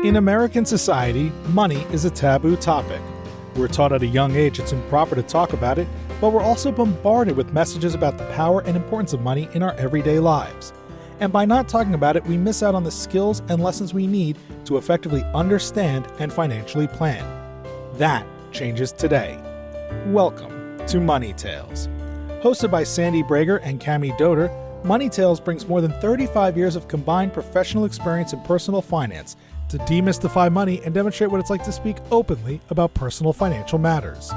In American society, money is a taboo topic. We're taught at a young age it's improper to talk about it, but we're also bombarded with messages about the power and importance of money in our everyday lives. And by not talking about it, we miss out on the skills and lessons we need to effectively understand and financially plan. That changes today. Welcome to Money Tales. Hosted by Sandy Brager and Cami Doder, Money Tales brings more than 35 years of combined professional experience in personal finance to demystify money and demonstrate what it's like to speak openly about personal financial matters.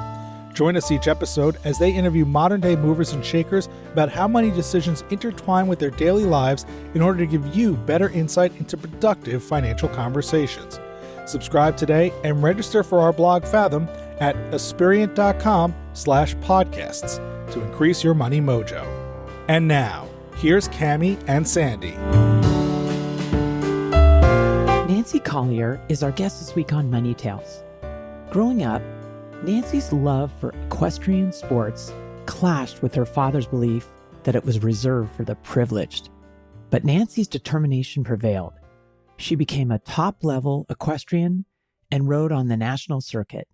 Join us each episode as they interview modern-day movers and shakers about how money decisions intertwine with their daily lives in order to give you better insight into productive financial conversations. Subscribe today and register for our blog Fathom at aspiriant.com/podcasts to increase your money mojo. And now, here's Cami and Sandy. Nancy Colier is our guest this week on Money Tales. Growing up, Nancy's love for equestrian sports clashed with her father's belief that it was reserved for the privileged. But Nancy's determination prevailed. She became a top-level equestrian and rode on the national circuit.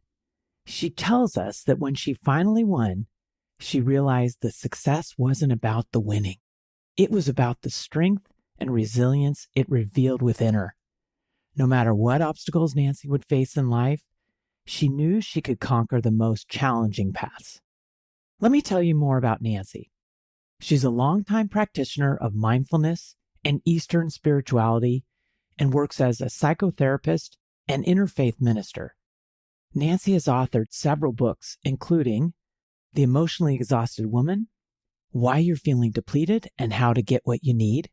She tells us that when she finally won, she realized that success wasn't about the winning. It was about the strength and resilience it revealed within her. No matter what obstacles Nancy would face in life, she knew she could conquer the most challenging paths. Let me tell you more about Nancy. She's a longtime practitioner of mindfulness and Eastern spirituality and works as a psychotherapist and interfaith minister. Nancy has authored several books, including The Emotionally Exhausted Woman, Why You're Feeling Depleted and How to Get What You Need,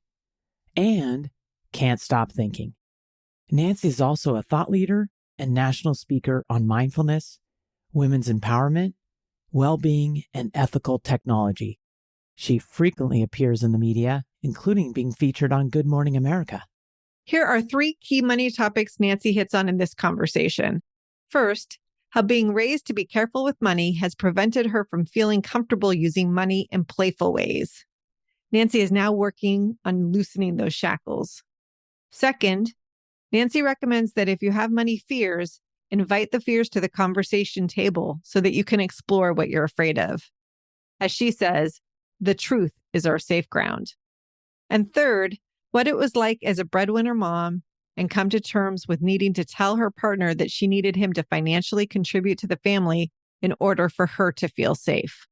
and Can't Stop Thinking. Nancy is also a thought leader and national speaker on mindfulness, women's empowerment, well-being, and ethical technology. She frequently appears in the media, including being featured on Good Morning America. Here are 3 key money topics Nancy hits on in this conversation. First, how being raised to be careful with money has prevented her from feeling comfortable using money in playful ways. Nancy is now working on loosening those shackles. Second, Nancy recommends that if you have money fears, invite the fears to the conversation table so that you can explore what you're afraid of. As she says, the truth is our safe ground. And third, what it was like as a breadwinner mom and come to terms with needing to tell her partner that she needed him to financially contribute to the family in order for her to feel safe.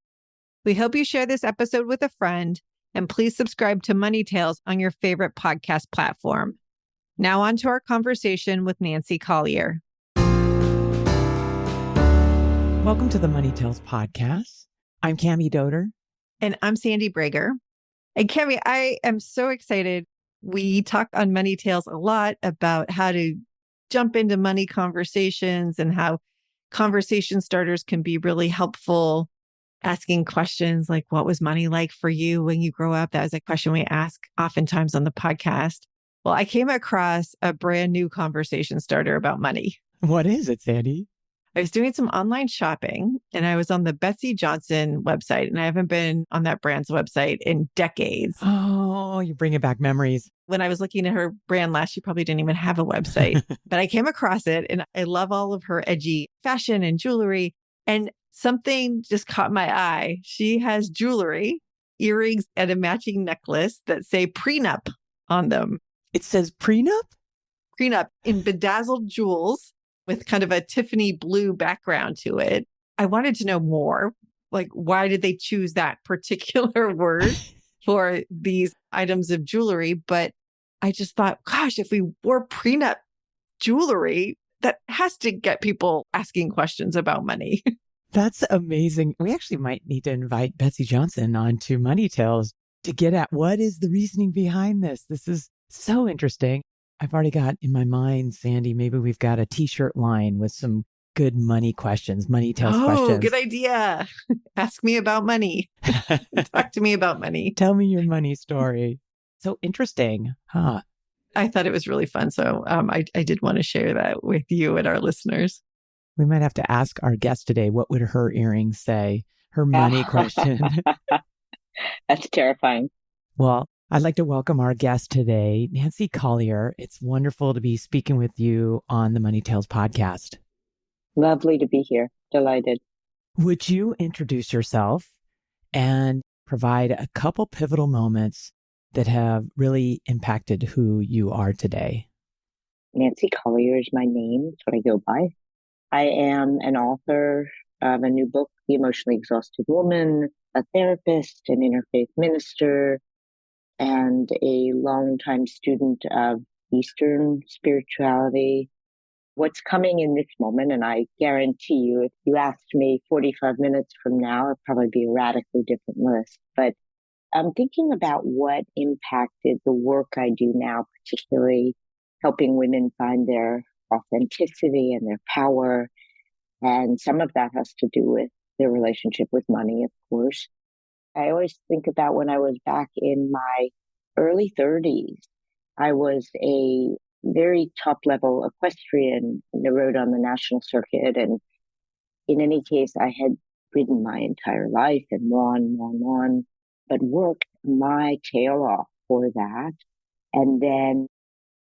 We hope you share this episode with a friend, and please subscribe to Money Tales on your favorite podcast platform. Now on to our conversation with Nancy Colier. Welcome to the Money Tales podcast. I'm Cami Doder. And I'm Sandy Brager. And Cami, I am so excited. We talk on Money Tales a lot about how to jump into money conversations and how conversation starters can be really helpful. Asking questions like, what was money like for you when you grow up? That was a question we ask oftentimes on the podcast. Well, I came across a brand new conversation starter about money. What is it, Sandy? I was doing some online shopping and I was on the Betsy Johnson website, and I haven't been on that brand's website in decades. Oh, you're bringing back memories. When I was looking at her brand last, she probably didn't even have a website, but I came across it and I love all of her edgy fashion and jewelry, and something just caught my eye. She has jewelry, earrings, and a matching necklace that say prenup on them. It says prenup? Prenup in bedazzled jewels with kind of a Tiffany blue background to it. I wanted to know more. Like, why did they choose that particular word for these items of jewelry? But I just thought, gosh, if we wore prenup jewelry, that has to get people asking questions about money. That's amazing. We actually might need to invite Betsy Johnson onto Money Tales to get at what is the reasoning behind this. This is so interesting. I've already got in my mind, Sandy, maybe we've got a t-shirt line with some good money questions, Money Tales questions. Oh, good idea. Ask me about money. Talk to me about money. Tell me your money story. So interesting, huh? I thought it was really fun. So I did want to share that with you and our listeners. We might have to ask our guest today, what would her earrings say? Her money question. That's terrifying. Well, I'd like to welcome our guest today, Nancy Colier. It's wonderful to be speaking with you on the Money Tales podcast. Lovely to be here. Delighted. Would you introduce yourself and provide a couple pivotal moments that have really impacted who you are today? Nancy Colier is my name. That's what I go by. I am an author of a new book, The Emotionally Exhausted Woman, a therapist, an interfaith minister, and a longtime student of Eastern spirituality. What's coming in this moment, and I guarantee you, if you asked me 45 minutes from now, it'd probably be a radically different list. But I'm thinking about what impacted the work I do now, particularly helping women find their authenticity and their power. And some of that has to do with their relationship with money, of course. I always think about when I was back in my early 30s, I was a very top level equestrian that rode on the national circuit. And in any case, I had ridden my entire life and won, but worked my tail off for that. And then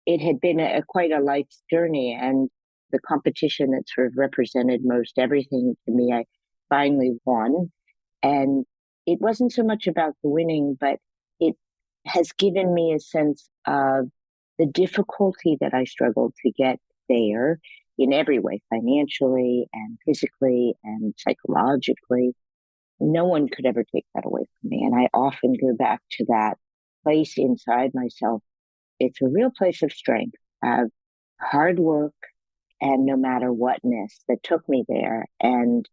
it had been quite a life's journey, and the competition that sort of represented most everything to me, I finally won. And it wasn't so much about the winning, but it has given me a sense of the difficulty that I struggled to get there in every way, financially and physically and psychologically. No one could ever take that away from me. And I often go back to that place inside myself. It's a real place of strength, of hard work, and no matter whatness that took me there. And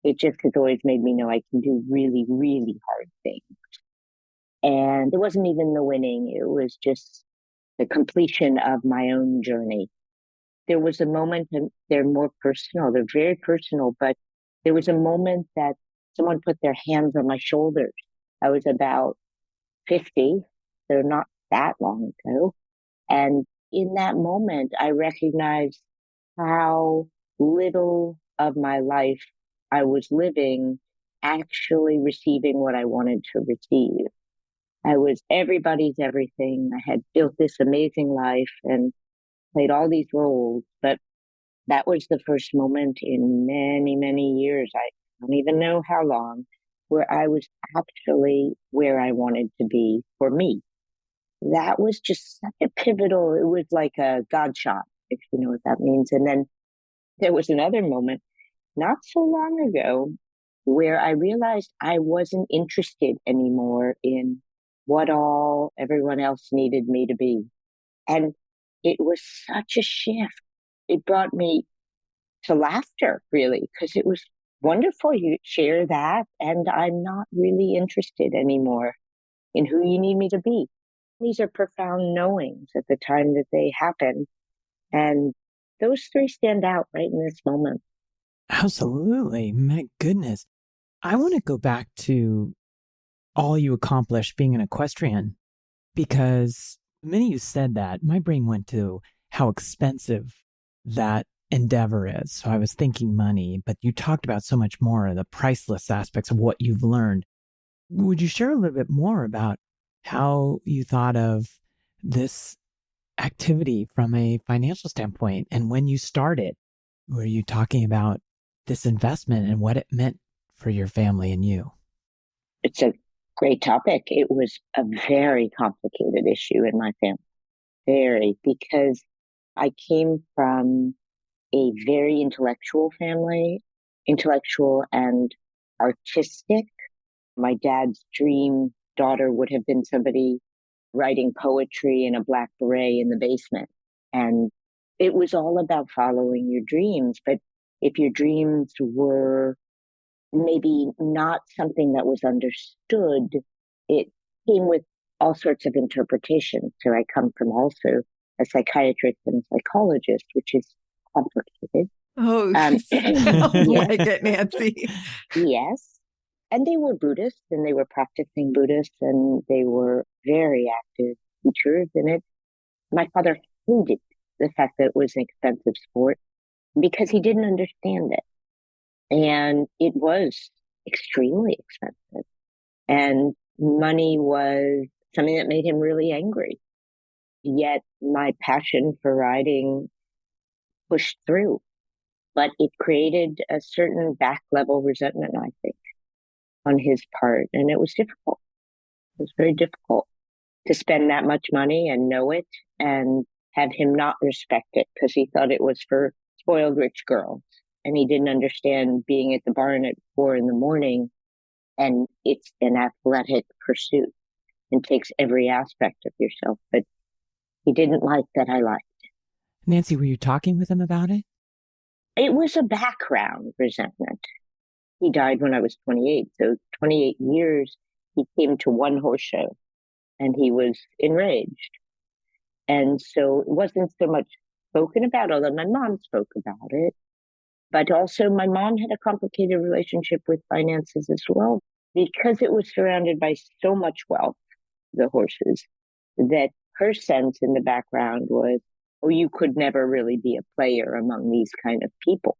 it just has always made me know I can do really, really hard things. And it wasn't even the winning, it was just the completion of my own journey. There was a moment, and they're more personal, they're very personal, but there was a moment that someone put their hands on my shoulders. I was about 50, so not that long ago. And in that moment, I recognized how little of my life I was living actually receiving what I wanted to receive. I was everybody's everything. I had built this amazing life and played all these roles, but that was the first moment in many, many years. I don't even know how long, where I was actually where I wanted to be for me. That was just such a pivotal, it was like a God shot, if you know what that means. And then there was another moment not so long ago where I realized I wasn't interested anymore in what all everyone else needed me to be. And it was such a shift. It brought me to laughter, really, because it was wonderful you share that. And I'm not really interested anymore in who you need me to be. These are profound knowings at the time that they happen. And those three stand out right in this moment. Absolutely. My goodness. I want to go back to all you accomplished being an equestrian, because the minute you said that, my brain went to how expensive that endeavor is. So I was thinking money, but you talked about so much more of the priceless aspects of what you've learned. Would you share a little bit more about how you thought of this activity from a financial standpoint, and when you started, were you talking about this investment and what it meant for your family and you? It's a great topic. It was a very complicated issue in my family, very, because I came from a very intellectual family, intellectual and artistic. My dad's dream daughter would have been somebody writing poetry in a black beret in the basement. And it was all about following your dreams. But if your dreams were maybe not something that was understood, it came with all sorts of interpretations. So I come from also a psychiatrist and a psychologist, which is complicated. Oh, sounds yeah, like it, Nancy. yes. And they were Buddhists and they were practicing Buddhists and they were very active teachers in it. My father hated the fact that it was an expensive sport because he didn't understand it. And it was extremely expensive. And money was something that made him really angry. Yet my passion for riding pushed through, but it created a certain back level resentment, I think, on his part. And it was difficult. It was very difficult to spend that much money and know it and have him not respect it because he thought it was for spoiled rich girls. And he didn't understand being at the barn at 4 a.m. and it's an athletic pursuit and takes every aspect of yourself. But he didn't like that I liked. Nancy, were you talking with him about it? It was a background resentment. He died when I was 28. So 28 years, he came to one horse show and he was enraged. And so it wasn't so much spoken about, although my mom spoke about it. But also my mom had a complicated relationship with finances as well, because it was surrounded by so much wealth, the horses, that her sense in the background was, oh, you could never really be a player among these kind of people.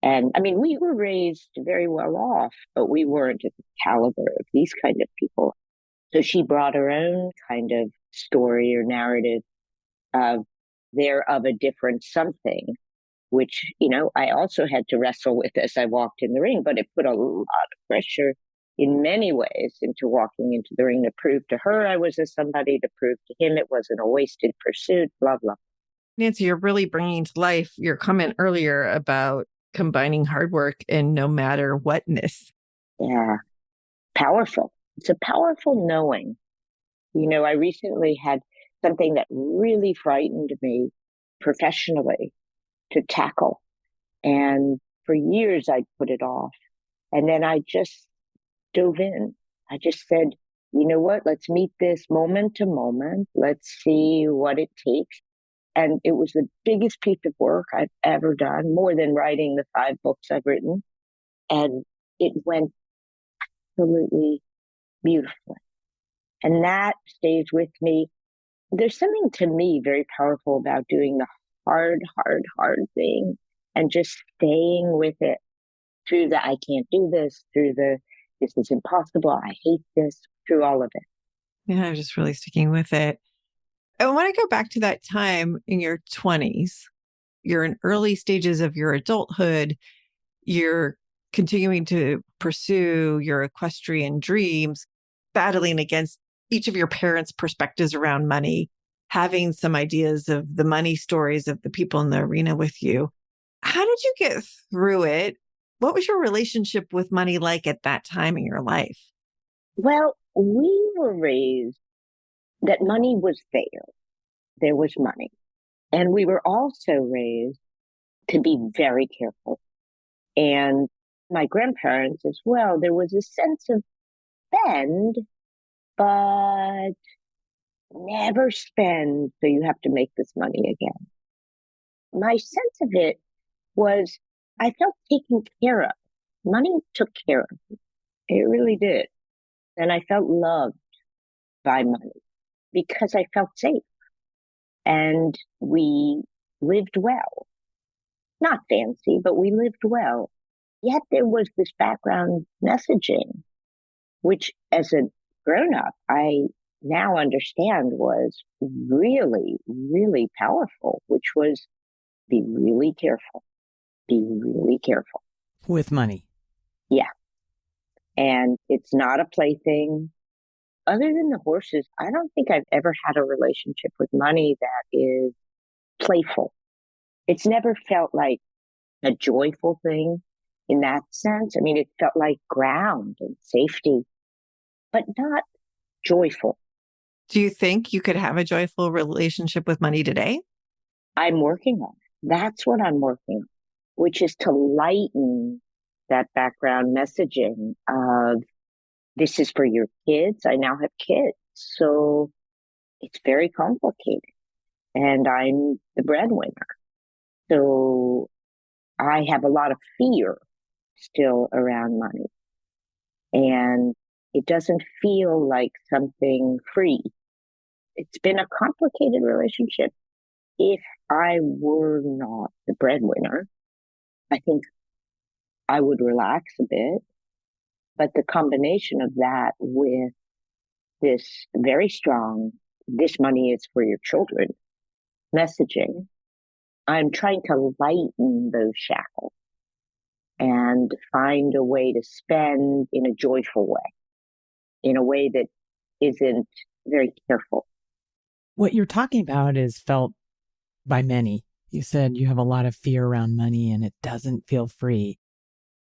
And I mean, we were raised very well off, but we weren't at the caliber of these kind of people. So she brought her own kind of story or narrative of they're of a different something, which, I also had to wrestle with as I walked in the ring, but it put a lot of pressure in many ways into walking into the ring to prove to her I was a somebody, to prove to him it wasn't a wasted pursuit, blah, blah. Nancy, you're really bringing to life your comment earlier about combining hard work and no matter whatness. Yeah, powerful. It's a powerful knowing. I recently had something that really frightened me professionally to tackle. And for years, I'd put it off. And then I just dove in. I just said, you know what? Let's meet this moment to moment. Let's see what it takes. And it was the biggest piece of work I've ever done, more than writing the 5 books I've written. And it went absolutely beautifully. And that stays with me. There's something to me very powerful about doing the hard thing and just staying with it through the I can't do this, through the this is impossible, I hate this, through all of it. Yeah, I'm just really sticking with it. I want to go back to that time in your 20s. You're in early stages of your adulthood. You're continuing to pursue your equestrian dreams, battling against each of your parents' perspectives around money, having some ideas of the money stories of the people in the arena with you. How did you get through it? What was your relationship with money like at that time in your life? Well, we were raised that money was there. There was money. And we were also raised to be very careful. And my grandparents as well, there was a sense of spend, but never spend, so you have to make this money again. My sense of it was I felt taken care of. Money took care of me. It really did. And I felt loved by money because I felt safe. And we lived well. Not fancy, but we lived well. Yet there was this background messaging, which as a grown up, I now understand was really, really powerful, which was be really careful. Be really careful. With money. Yeah. And it's not a plaything. Other than the horses, I don't think I've ever had a relationship with money that is playful. It's never felt like a joyful thing in that sense. I mean, it felt like ground and safety, but not joyful. Do you think you could have a joyful relationship with money today? I'm working on it. That's what I'm working on, which is to lighten that background messaging of this is for your kids. I now have kids. So it's very complicated. And I'm the breadwinner. So I have a lot of fear still around money. And it doesn't feel like something free. It's been a complicated relationship. If I were not the breadwinner, I think I would relax a bit. But the combination of that with this very strong, this money is for your children messaging. I'm trying to lighten those shackles and find a way to spend in a joyful way, in a way that isn't very careful. What you're talking about is felt by many. You said you have a lot of fear around money and it doesn't feel free.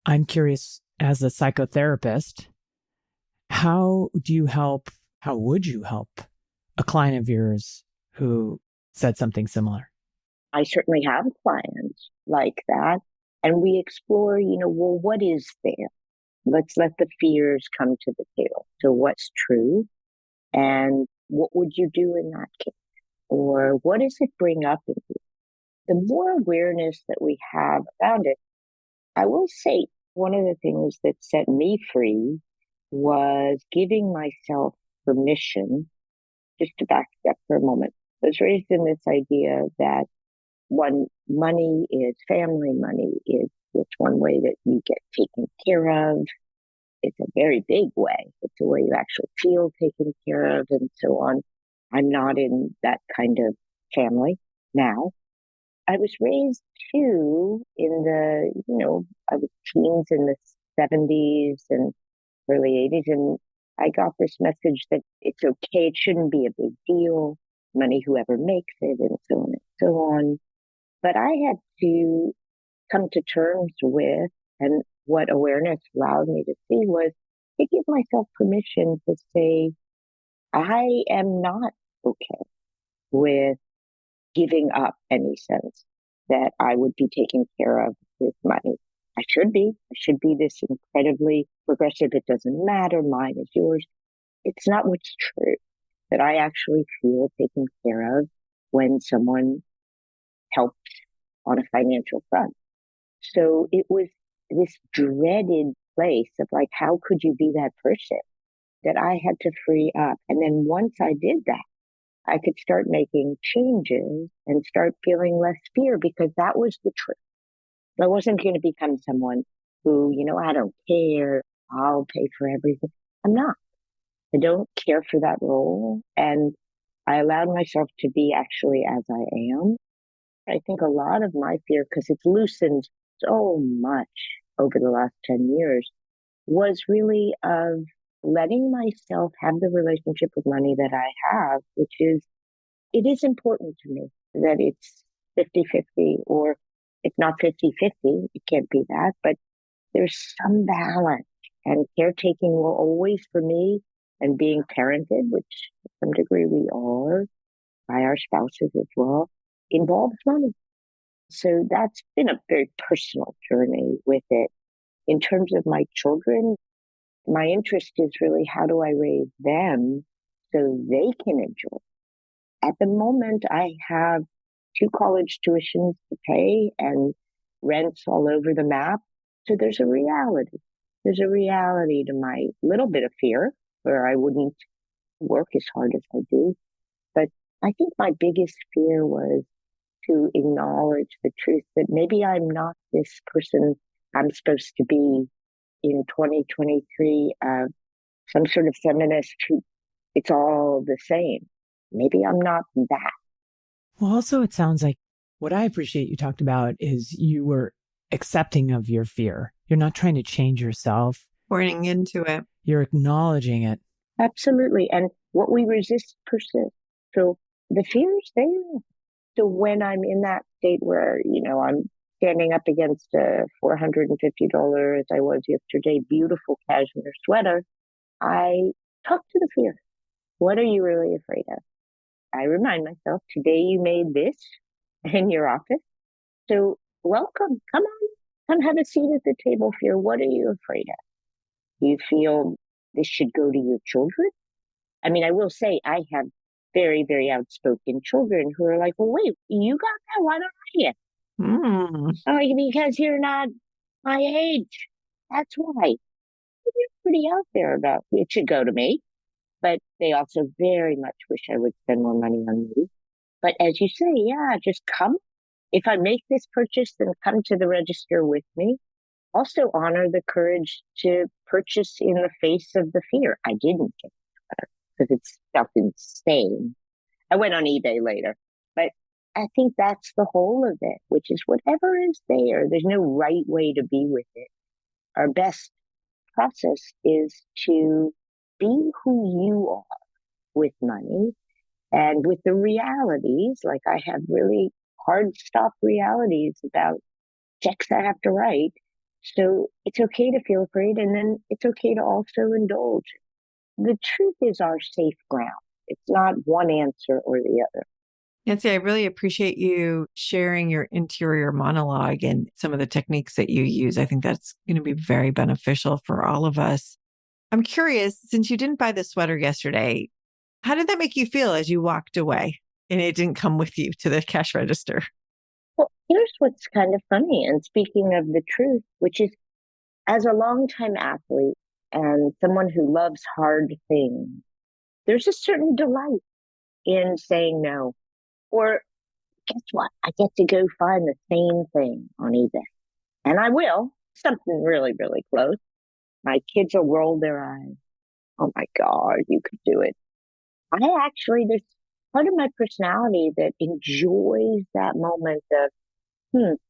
I'm curious, as a psychotherapist, how would you help a client of yours who said something similar? I certainly have clients like that. And we explore, well, what is there? Let's let the fears come to the table. So what's true? And what would you do in that case? Or what does it bring up in you? The more awareness that we have around it, I will say one of the things that set me free was giving myself permission, just to back up for a moment. I was raised in this idea that money is family, money is just one way that you get taken care of. It's a very big way. It's a way you actually feel taken care of and so on. I'm not in that kind of family now. I was raised too in I was teens in the 70s and early 80s. And I got this message that it's okay. It shouldn't be a big deal. Money, whoever makes it, and so on and so on. But I had to come to terms with, and what awareness allowed me to see was to give myself permission to say, I am not okay with giving up any sense that I would be taken care of with money. I should be. I should be this incredibly progressive. It doesn't matter. Mine is yours. It's not what's true, that I actually feel taken care of when someone helps on a financial front. So it was this dreaded place of like, how could you be that person, that I had to free up? And then once I did that, I could start making changes and start feeling less fear, because that was the truth. I wasn't going to become someone who, I don't care. I'll pay for everything. I'm not. I don't care for that role. And I allowed myself to be actually as I am. I think a lot of my fear, because it's loosened so much over the last 10 years, was really of letting myself have the relationship with money that I have, which is, it is important to me that it's 50-50, or if not 50-50, it can't be that, but there's some balance. And caretaking will always, for me, and being parented, which to some degree we are, by our spouses as well, involves money. So that's been a very personal journey with it. In terms of my children, my interest is really, how do I raise them so they can enjoy? At the moment, I have 2 college tuitions to pay and rents all over the map. So there's a reality. There's a reality to my little bit of fear, where I wouldn't work as hard as I do. But I think my biggest fear was to acknowledge the truth that maybe I'm not this person I'm supposed to be in 2023, some sort of feminist who it's all the same. Maybe I'm not that. Well, also, it sounds like what I appreciate you talked about is you were accepting of your fear. You're not trying to change yourself. Pouring into it. You're acknowledging it. Absolutely. And what we resist persists. So the fear is there. So when I'm in that state where, I'm standing up against a $450, as I was yesterday, beautiful cashmere sweater, I talk to the fear. What are you really afraid of? I remind myself, today you made this in your office. So welcome. Come on. Come have a seat at the table, fear. What are you afraid of? Do you feel this should go to your children? I mean, I will say I have very, very outspoken children who are like, well, wait, you got that? Why don't I get? Oh, because you're not my age. That's why. You're pretty out there about it should go to me. But they also very much wish I would spend more money on me. But as you say, yeah, just come. If I make this purchase, then come to the register with me. Also honor the courage to purchase in the face of the fear. I didn't get it. because it's stuff insane. I went on eBay later, but I think that's the whole of it, which is whatever is there. There's no right way to be with it. Our best process is to be who you are with money and with the realities. Like I have really hard stop realities about checks I have to write. So it's okay to feel afraid, and then it's okay to also indulge. The truth is our safe ground. It's not one answer or the other. Nancy, I really appreciate you sharing your interior monologue and some of the techniques that you use. I think that's going to be very beneficial for all of us. I'm curious, since you didn't buy the sweater yesterday, how did that make you feel as you walked away and it didn't come with you to the cash register? Well, here's what's kind of funny. And speaking of the truth, which is as a longtime athlete and someone who loves hard things, there's a certain delight in saying no. Or guess what? I get to go find the same thing on eBay. And I will. Something really, really close. My kids will roll their eyes. Oh my God, you could do it. There's part of my personality that enjoys that moment of,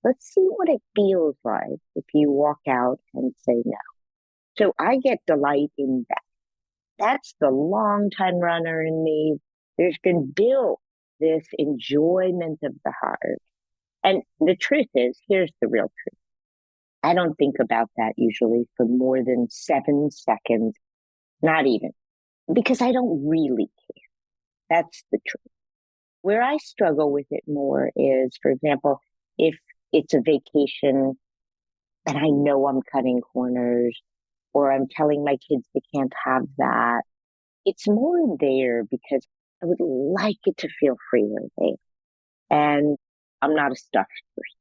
let's see what it feels like if you walk out and say no. So I get delight in that. That's the long time runner in me. There's been built this enjoyment of the hard. And the truth is, here's the real truth. I don't think about that usually for more than 7 seconds, not even, because I don't really care. That's the truth. Where I struggle with it more is, for example, if it's a vacation and I know I'm cutting corners or I'm telling my kids they can't have that, it's more there because I would like it to feel freer there. And I'm not a stuffed person.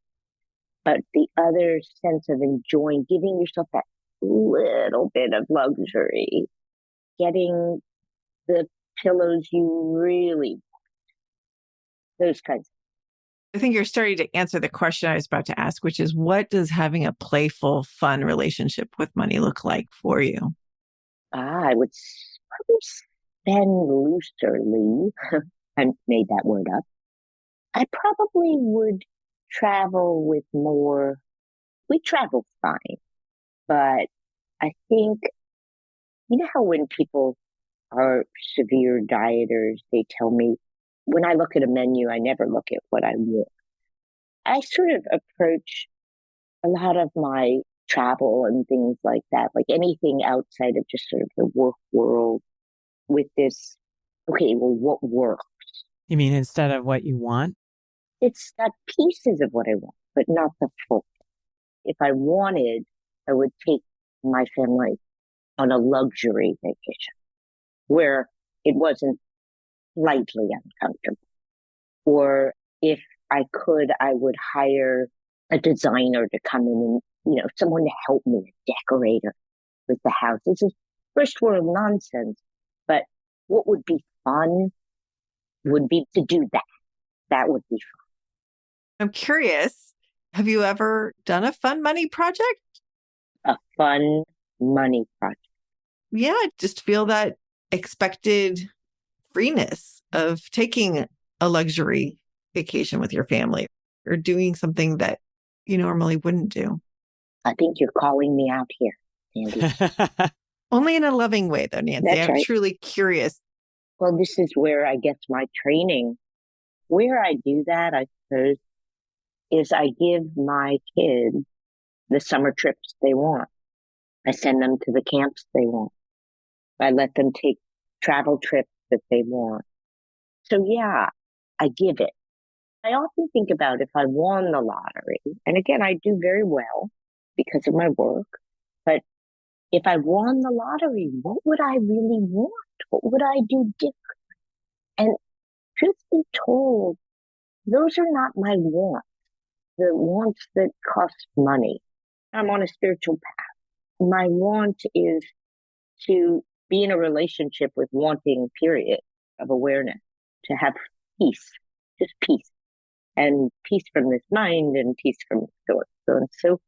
But the other sense of enjoying, giving yourself that little bit of luxury, getting the pillows you really want, those kinds. I think you're starting to answer the question I was about to ask, which is what does having a playful, fun relationship with money look like for you? I would probably spend looserly. I made that word up. I probably would travel with more. We travel fine, but I think, you know how when people are severe dieters, they tell me when I look at a menu, I never look at what I want. I sort of approach a lot of my travel and things like that, like anything outside of just sort of the work world with this, okay, well, what works? You mean instead of what you want? It's got pieces of what I want, but not the full. If I wanted, I would take my family on a luxury vacation where it wasn't slightly uncomfortable. Or if I could, I would hire a designer to come in and, someone to help me, a decorator with the house. This is first world nonsense. But what would be fun would be to do that. That would be fun. I'm curious, have you ever done a fun money project? A fun money project. Yeah, just feel that expected freeness of taking a luxury vacation with your family or doing something that you normally wouldn't do. I think you're calling me out here, Sandy. Only in a loving way, though, Nancy. That's I'm right. truly curious. Well, this is where I get my training. Where I do that, I suppose, is I give my kids the summer trips they want. I send them to the camps they want. I let them take travel trips that they want. So yeah, I give it. I often think about if I won the lottery, and again, I do very well because of my work, but if I won the lottery, what would I really want? What would I do different? And truth be told, those are not my wants, the wants that cost money. I'm on a spiritual path. My want is to be in a relationship with wanting, period, of awareness, to have peace, just peace, and peace from this mind and peace from the source. So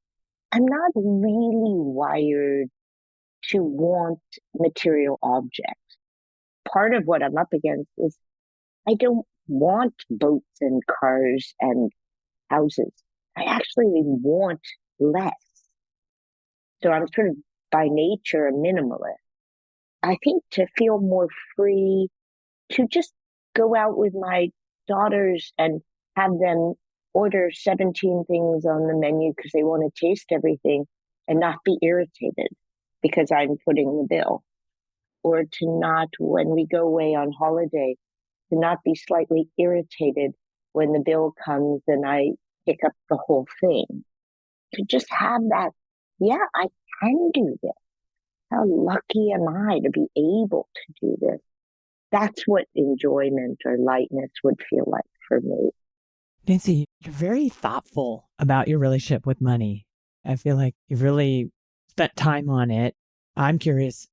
I'm not really wired to want material objects, part of what I'm up against is I don't want boats and cars and houses. I actually want less. So I'm sort of by nature a minimalist. I think to feel more free, to just go out with my daughters and have them order 17 things on the menu because they want to taste everything and not be irritated because I'm footing the bill. Or to not, when we go away on holiday, to not be slightly irritated when the bill comes and I pick up the whole thing. To just have that, yeah, I can do this. How lucky am I to be able to do this? That's what enjoyment or lightness would feel like for me. Nancy, you're very thoughtful about your relationship with money. I feel like you've really spent time on it. I'm curious,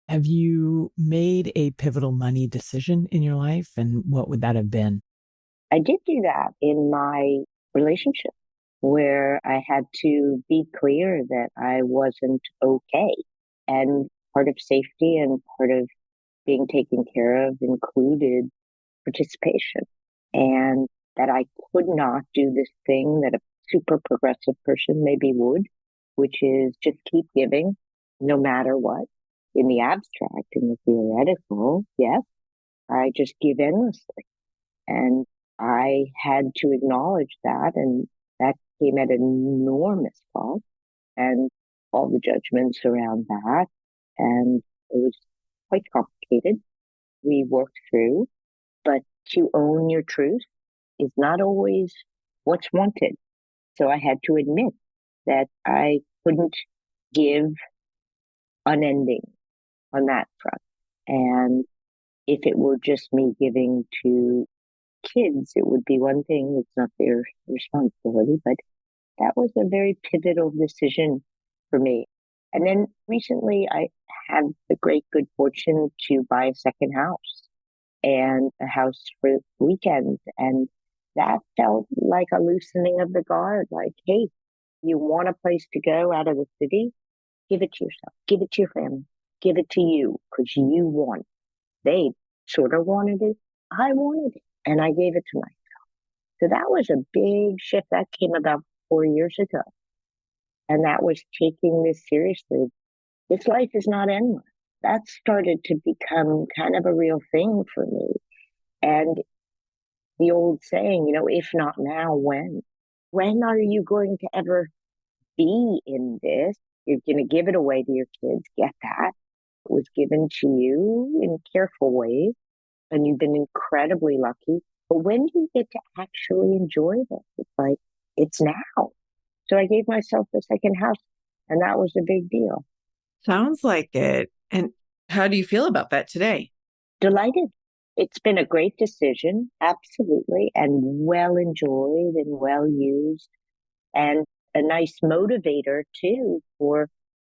have you made a pivotal money decision in your life? And what would that have been? I did do that in my relationship where I had to be clear that I wasn't okay. And part of safety and part of being taken care of included participation. And that I could not do this thing that a super progressive person maybe would, which is just keep giving no matter what. In the abstract, in the theoretical, yes, I just give endlessly. And I had to acknowledge that, and that came at an enormous cost, and all the judgments around that. And it was quite complicated. We worked through, but to own your truth is not always what's wanted. So I had to admit that I couldn't give unending on that front. And if it were just me giving to kids, it would be one thing. It's not their responsibility, but that was a very pivotal decision for me. And then recently I had the great good fortune to buy a second house and a house for weekends. And that felt like a loosening of the guard. Like, hey, you want a place to go out of the city? Give it to yourself. Give it to your family. Give it to you because you want it. They sort of wanted it. I wanted it. And I gave it to myself. So that was a big shift. That came about 4 years ago. And that was taking this seriously. This life is not endless. That started to become kind of a real thing for me. And the old saying, if not now, when? When are you going to ever be in this? You're going to give it away to your kids. Get that. It was given to you in careful ways, and you've been incredibly lucky. But when do you get to actually enjoy this? It's like, it's now. So I gave myself the second house, and that was a big deal. Sounds like it. And how do you feel about that today? Delighted. It's been a great decision, absolutely, and well enjoyed and well used, and a nice motivator too for,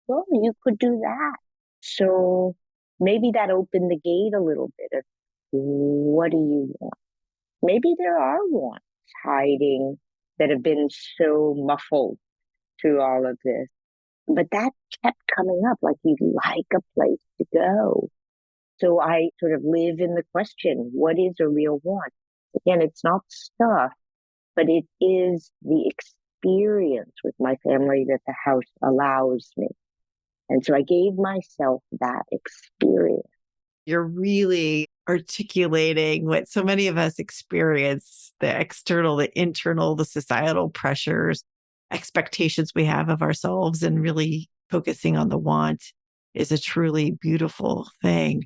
well, you could do that. So maybe that opened the gate a little bit of what do you want? Maybe there are wants hiding that have been so muffled through all of this. But that kept coming up like you'd like a place to go. So I sort of live in the question, what is a real want? Again, it's not stuff, but it is the experience with my family that the house allows me. And so I gave myself that experience. You're really articulating what so many of us experience, the external, the internal, the societal pressures, expectations we have of ourselves, and really focusing on the want is a truly beautiful thing.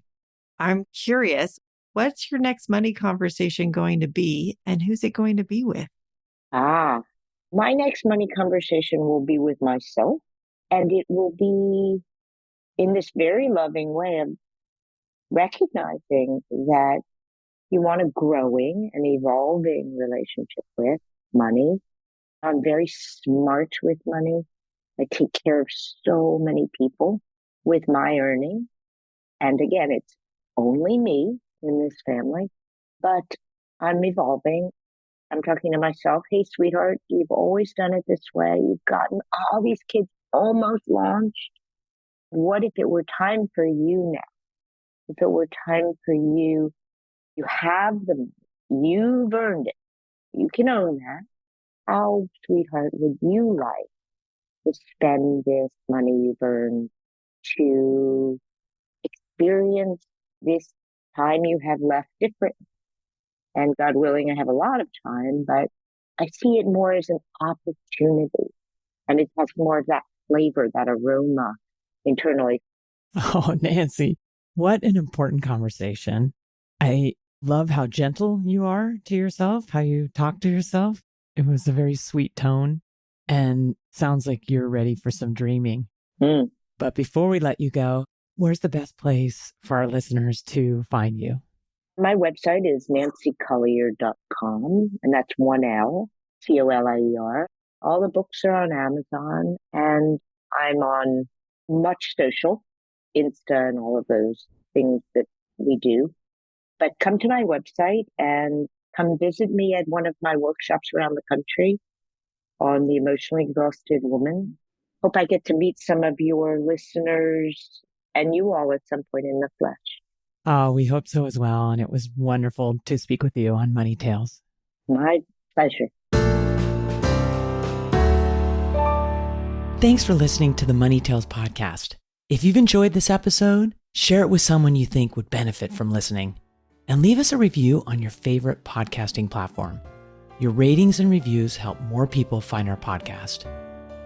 I'm curious, what's your next money conversation going to be, and who's it going to be with? My next money conversation will be with myself, and it will be in this very loving way of recognizing that you want a growing and evolving relationship with money. I'm very smart with money. I take care of so many people with my earning. And again, it's only me in this family, but I'm evolving. I'm talking to myself. Hey, sweetheart, you've always done it this way. You've gotten all these kids almost launched. What if it were time for you now? if it were time for you, you have the money, you've earned it, you can own that. How, sweetheart, would you like to spend this money you've earned to experience this time you have left different? And God willing, I have a lot of time, but I see it more as an opportunity. And it has more of that flavor, that aroma internally. Oh, Nancy, what an important conversation. I love how gentle you are to yourself, how you talk to yourself. It was a very sweet tone and sounds like you're ready for some dreaming. Mm. But before we let you go, where's the best place for our listeners to find you? My website is nancycolier.com, and that's one L, Colier. All the books are on Amazon, and I'm on much social, Insta, and all of those things that we do. But come to my website and come visit me at one of my workshops around the country on the emotionally exhausted woman. Hope I get to meet some of your listeners and you all at some point in the flesh. Oh, we hope so as well. And it was wonderful to speak with you on Money Tales. My pleasure. Thanks for listening to the Money Tales podcast. If you've enjoyed this episode, share it with someone you think would benefit from listening. And leave us a review on your favorite podcasting platform. Your ratings and reviews help more people find our podcast.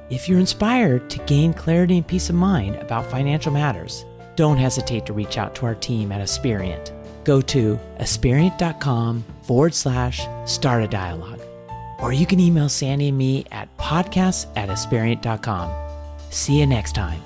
If you're inspired to gain clarity and peace of mind about financial matters, don't hesitate to reach out to our team at Aspiriant. Go to aspiriant.com/start a dialogue. Or you can email Sandy and me at podcasts@aspiriant.com. See you next time.